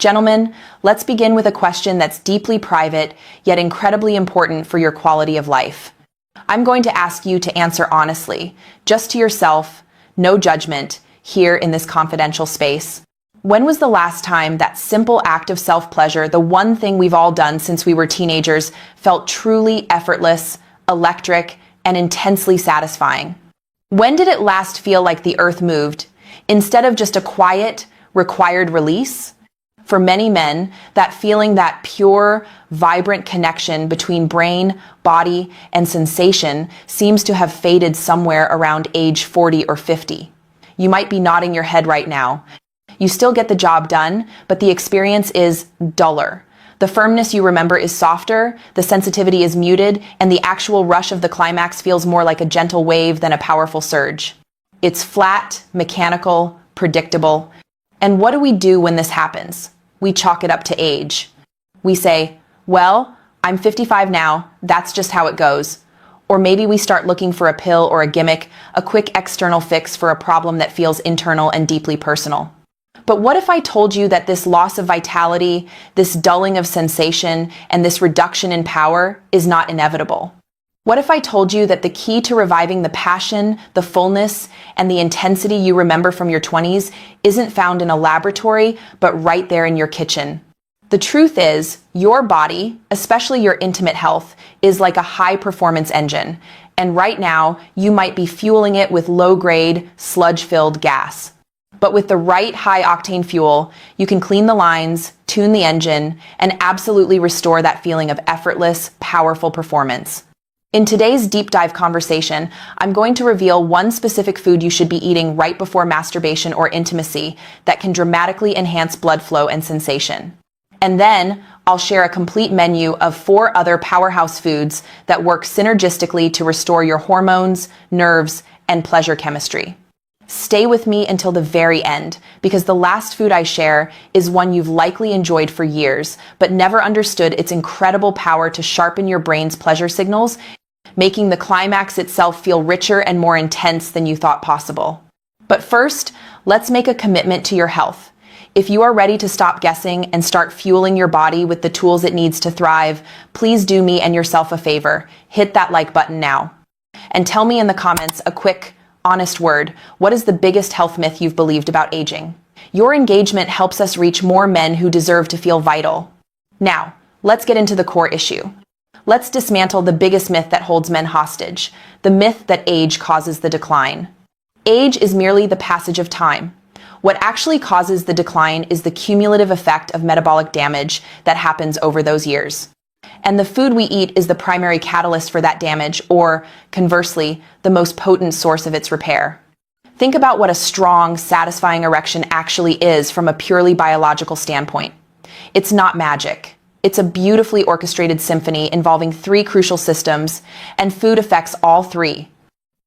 Gentlemen, let's begin with a question that's deeply private, yet incredibly important for your quality of life. I'm going to ask you to answer honestly, just to yourself, no judgment, here in this confidential space. When was the last time that simple act of self-pleasure, the one thing we've all done since we were teenagers, felt truly effortless, electric, and intensely satisfying? When did it last feel like the earth moved, instead of just a quiet, required release? For many men, that feeling, that pure, vibrant connection between brain, body, and sensation seems to have faded somewhere around age 40 or 50. You might be nodding your head right now. You still get the job done, but the experience is duller. The firmness you remember is softer, the sensitivity is muted, and the actual rush of the climax feels more like a gentle wave than a powerful surge. It's flat, mechanical, predictable. And what do we do when this happens? We chalk it up to age. We say, well, I'm 55 now, that's just how it goes. Or maybe we start looking for a pill or a gimmick, a quick external fix for a problem that feels internal and deeply personal. But what if I told you that this loss of vitality, this dulling of sensation, and this reduction in power is not inevitable? What if I told you that the key to reviving the passion, the fullness, and the intensity you remember from your 20s isn't found in a laboratory, but right there in your kitchen? The truth is, your body, especially your intimate health, is like a high-performance engine, and right now, you might be fueling it with low-grade, sludge-filled gas. But with the right high-octane fuel, you can clean the lines, tune the engine, and absolutely restore that feeling of effortless, powerful performance. In today's deep dive conversation, I'm going to reveal one specific food you should be eating right before masturbation or intimacy that can dramatically enhance blood flow and sensation. And then, I'll share a complete menu of 4 other powerhouse foods that work synergistically to restore your hormones, nerves, and pleasure chemistry. Stay with me until the very end, because the last food I share is one you've likely enjoyed for years, but never understood its incredible power to sharpen your brain's pleasure signals, making the climax itself feel richer and more intense than you thought possible. But first, let's make a commitment to your health. If you are ready to stop guessing and start fueling your body with the tools it needs to thrive, please do me and yourself a favor. Hit that like button now. And tell me in the comments a quick, honest word. What is the biggest health myth you've believed about aging? Your engagement helps us reach more men who deserve to feel vital. Now, let's get into the core issue. Let's dismantle the biggest myth that holds men hostage, the myth that age causes the decline. Age is merely the passage of time. What actually causes the decline is the cumulative effect of metabolic damage that happens over those years. And the food we eat is the primary catalyst for that damage, or, conversely, the most potent source of its repair. Think about what a strong, satisfying erection actually is from a purely biological standpoint. It's not magic. It's a beautifully orchestrated symphony involving 3 crucial systems, and food affects all 3.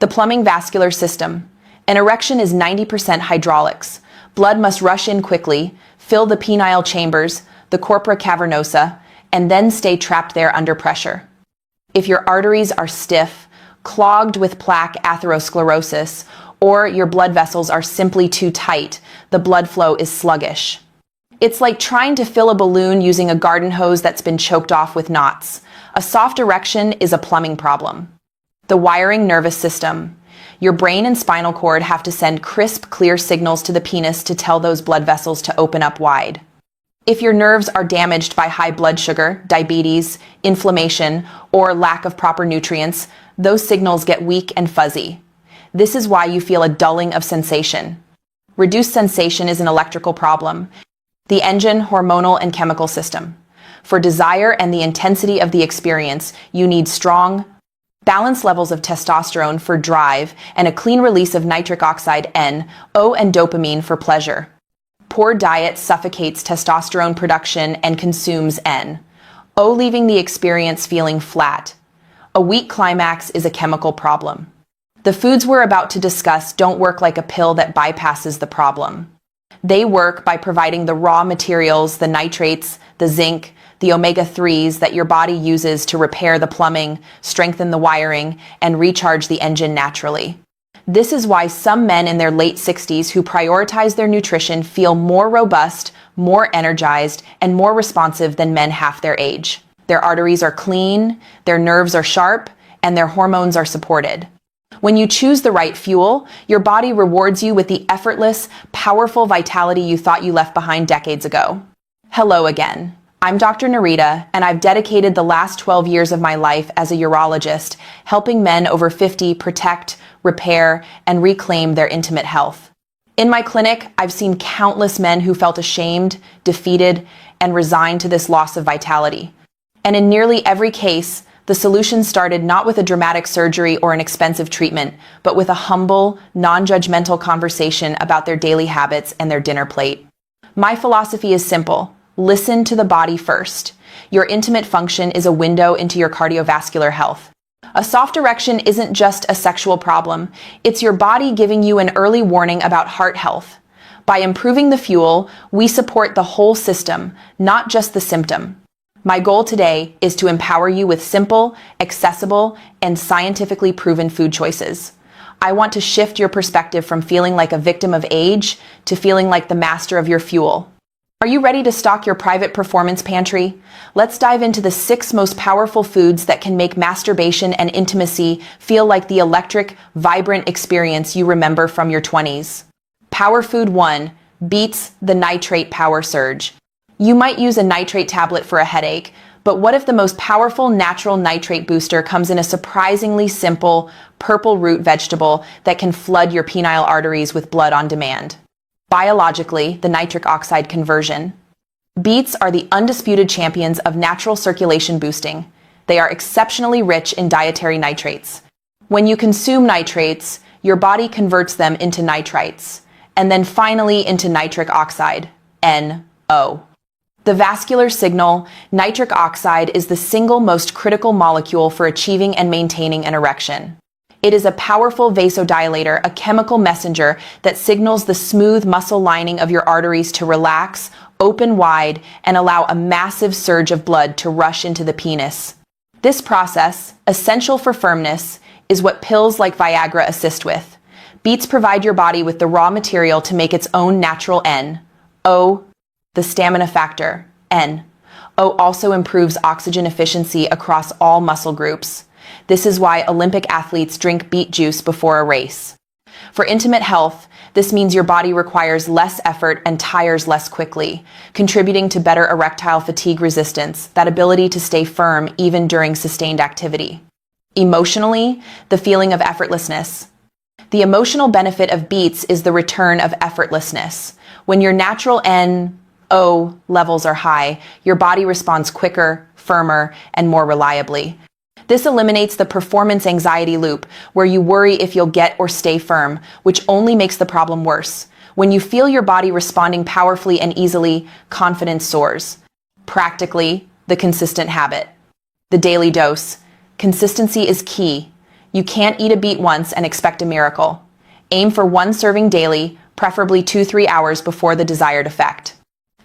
The plumbing vascular system. An erection is 90% hydraulics. Blood must rush in quickly, fill the penile chambers, the corpora cavernosa, and then stay trapped there under pressure. If your arteries are stiff, clogged with plaque atherosclerosis, or your blood vessels are simply too tight, the blood flow is sluggish. It's like trying to fill a balloon using a garden hose that's been choked off with knots. A soft erection is a plumbing problem. The wiring nervous system. Your brain and spinal cord have to send crisp, clear signals to the penis to tell those blood vessels to open up wide. If your nerves are damaged by high blood sugar, diabetes, inflammation, or lack of proper nutrients, those signals get weak and fuzzy. This is why you feel a dulling of sensation. Reduced sensation is an electrical problem. The engine, hormonal, and chemical system. For desire and the intensity of the experience, you need strong, balanced levels of testosterone for drive and a clean release of nitric oxide N,O, and dopamine for pleasure. Poor diet suffocates testosterone production and consumes N,O, leaving the experience feeling flat. A weak climax is a chemical problem. The foods we're about to discuss don't work like a pill that bypasses the problem. They work by providing the raw materials, the nitrates, the zinc, the omega-3s that your body uses to repair the plumbing, strengthen the wiring, and recharge the engine naturally. This is why some men in their late 60s who prioritize their nutrition feel more robust, more energized, and more responsive than men half their age. Their arteries are clean, their nerves are sharp, and their hormones are supported. When you choose the right fuel, your body rewards you with the effortless, powerful vitality you thought you left behind decades ago. Hello again. I'm Dr. Narita, and I've dedicated the last 12 years of my life as a urologist, helping men over 50 protect, repair, and reclaim their intimate health. In my clinic, I've seen countless men who felt ashamed, defeated, and resigned to this loss of vitality. And in nearly every case, the solution started not with a dramatic surgery or an expensive treatment, but with a humble, non-judgmental conversation about their daily habits and their dinner plate. My philosophy is simple. Listen to the body first. Your intimate function is a window into your cardiovascular health. A soft erection isn't just a sexual problem. It's your body giving you an early warning about heart health. By improving the fuel, we support the whole system, not just the symptom. My goal today is to empower you with simple, accessible, and scientifically proven food choices. I want to shift your perspective from feeling like a victim of age to feeling like the master of your fuel. Are you ready to stock your private performance pantry? Let's dive into the 6 most powerful foods that can make masturbation and intimacy feel like the electric, vibrant experience you remember from your 20s. Power Food 1. Beets, the nitrate power surge. You might use a nitrate tablet for a headache, but what if the most powerful natural nitrate booster comes in a surprisingly simple, purple root vegetable that can flood your penile arteries with blood on demand? Biologically, the nitric oxide conversion. Beets are the undisputed champions of natural circulation boosting. They are exceptionally rich in dietary nitrates. When you consume nitrates, your body converts them into nitrites, and then finally into nitric oxide, NO. The vascular signal, nitric oxide, is the single most critical molecule for achieving and maintaining an erection. It is a powerful vasodilator, a chemical messenger that signals the smooth muscle lining of your arteries to relax, open wide, and allow a massive surge of blood to rush into the penis. This process, essential for firmness, is what pills like Viagra assist with. Beets provide your body with the raw material to make its own natural NO. The stamina factor, NO, also improves oxygen efficiency across all muscle groups. This is why Olympic athletes drink beet juice before a race. For intimate health, this means your body requires less effort and tires less quickly, contributing to better erectile fatigue resistance, that ability to stay firm even during sustained activity. Emotionally, the feeling of effortlessness. The emotional benefit of beets is the return of effortlessness. When your natural NO levels are high, your body responds quicker, firmer, and more reliably. This eliminates the performance anxiety loop, where you worry if you'll get or stay firm, which only makes the problem worse. When you feel your body responding powerfully and easily, confidence soars. Practically, the consistent habit. The daily dose. Consistency is key. You can't eat a beet once and expect a miracle. Aim for 1 serving daily, preferably 2-3 hours before the desired effect.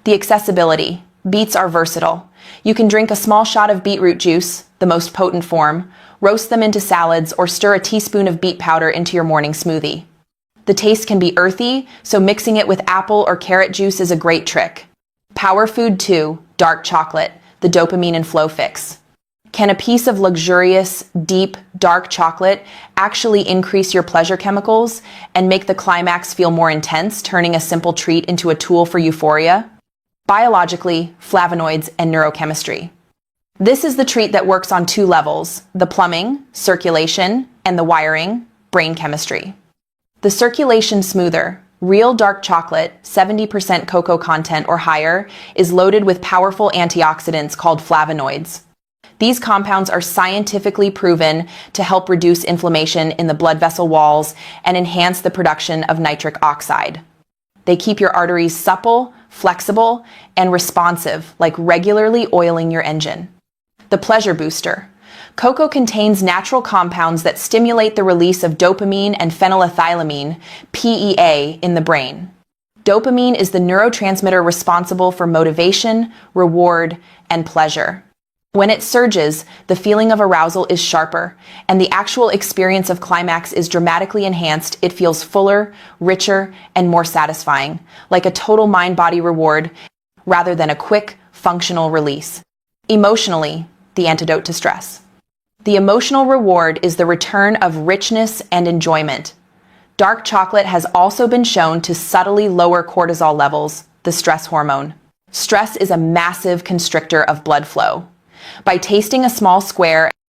The accessibility. Beets are versatile. You can drink a small shot of beetroot juice, the most potent form, roast them into salads, or stir a teaspoon of beet powder into your morning smoothie. The taste can be earthy, so mixing it with apple or carrot juice is a great trick. Power Food 2. Dark chocolate, the dopamine and flow fix. Can a piece of luxurious, deep, dark chocolate actually increase your pleasure chemicals and make the climax feel more intense, turning a simple treat into a tool for euphoria? Biologically, flavonoids, and neurochemistry. This is the treat that works on 2 levels: the plumbing, circulation, and the wiring, brain chemistry. The circulation smoother, real dark chocolate, 70% cocoa content or higher, is loaded with powerful antioxidants called flavonoids. These compounds are scientifically proven to help reduce inflammation in the blood vessel walls and enhance the production of nitric oxide. They keep your arteries supple, flexible, and responsive, like regularly oiling your engine. The pleasure booster. Cocoa contains natural compounds that stimulate the release of dopamine and phenylethylamine, PEA, in the brain. Dopamine is the neurotransmitter responsible for motivation, reward, and pleasure. When it surges, the feeling of arousal is sharper, and the actual experience of climax is dramatically enhanced. It feels fuller, richer, and more satisfying, like a total mind-body reward rather than a quick, functional release. Emotionally, the antidote to stress. The emotional reward is the return of richness and enjoyment. Dark chocolate has also been shown to subtly lower cortisol levels, the stress hormone. Stress is a massive constrictor of blood flow. By tasting a small square